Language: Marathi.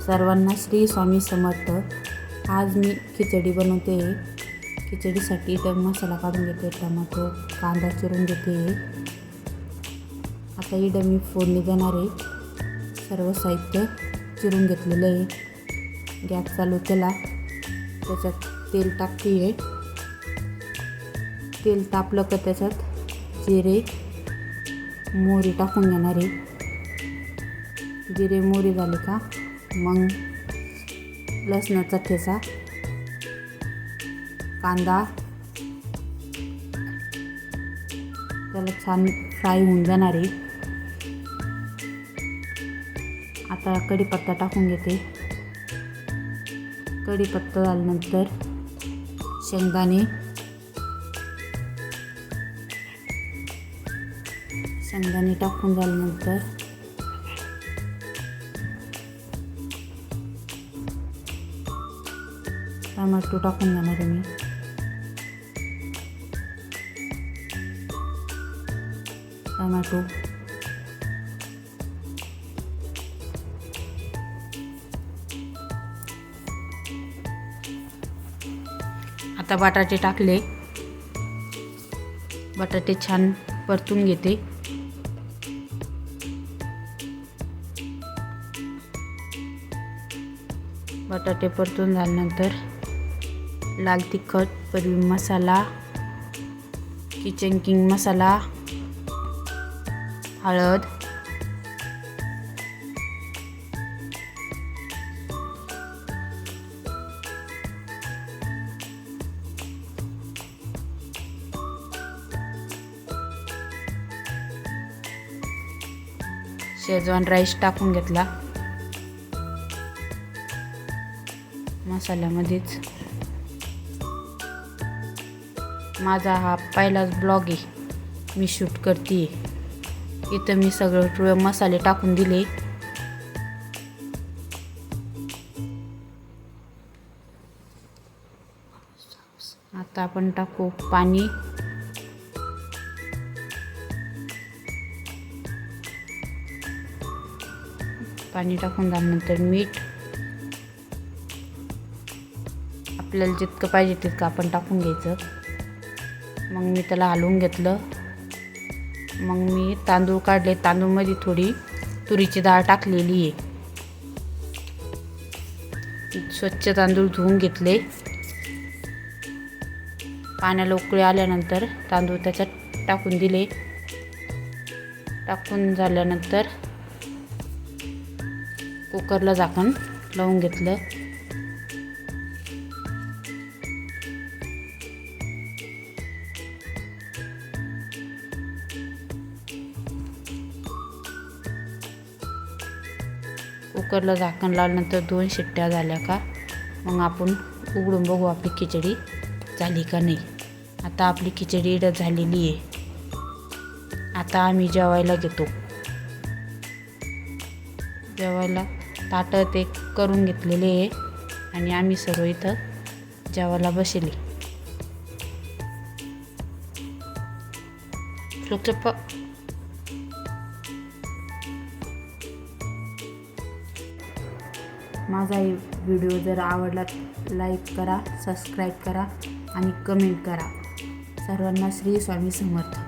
सर्वांना श्री स्वामी समर्थ। आज मी खिचडी बनवते। खिचडीसाठी मसाला काढून घेते, टमाटो कांदा चिरून घेते। आता इकडं मी फोडणी देणार आहे। सर्व साहित्य चिरून घेतलेलं आहे। गॅस चालू केला, त्याच्यात तेल टाकते आहे। तेल तापलं का त्याच्यात जिरे मोहरी टाकून घेणार आहे। जिरे मोहरी झाले का मग लसणाचा ठेचा, कांदा त्याला छान फ्राय होऊन जाणार आहे। आता कढीपत्ता टाकून घेते। कढीपत्ता झाल्यानंतर शेंगदाणे टाकून झाल्यानंतर टमाटो टाकून घेणार आहे मी। टमाटो आता बटाटे टाकले। बटाटे छान परतून घेते। बटाटे परतून झाल्यानंतर लाल तिखट, परी मसाला, किचन किंग मसाला, हळद, शेजवान राईस टाकून घेतला मसाल्यामध्येच। माझा हा पहिलाच ब्लॉग आहे, मी शूट करते। इथं मी सगळे मसाले टाकून दिले। आता आपण टाकू पाणी। पाणी टाकून झाल्यानंतर मीठ आपल्याला जितकं पाहिजे तितकं आपण टाकून घ्यायचं। मग मी त्याला हलवून घेतलं। मग मी तांदूळ काढले। तांदूळमध्ये थोडी तुरीची डाळ टाकलेली आहे। स्वच्छ तांदूळ धुवून घेतले। पाण्याला उकळी आल्यानंतर तांदूळ त्याच्यात टाकून दिले। टाकून झाल्यानंतर कुकरला झाकण लावून घेतलं। कुकरला झाकण लावल्यानंतर 2 शिट्ट्या झाल्या का मग आपण उघडून बघू आपली खिचडी झाली का नाही। आता आपली खिचडी झालेली आहे। आता आम्ही जेवायला घेतो। जेवायला ताटं ते करून घेतलेले आहे आणि आम्ही सर्व इथं जेवायला बसले। माझा व्हिडिओ जर आवडला लाईक करा, सबस्क्राईब करा आणि कमेंट करा। सर्वांना श्री स्वामी समर्थ।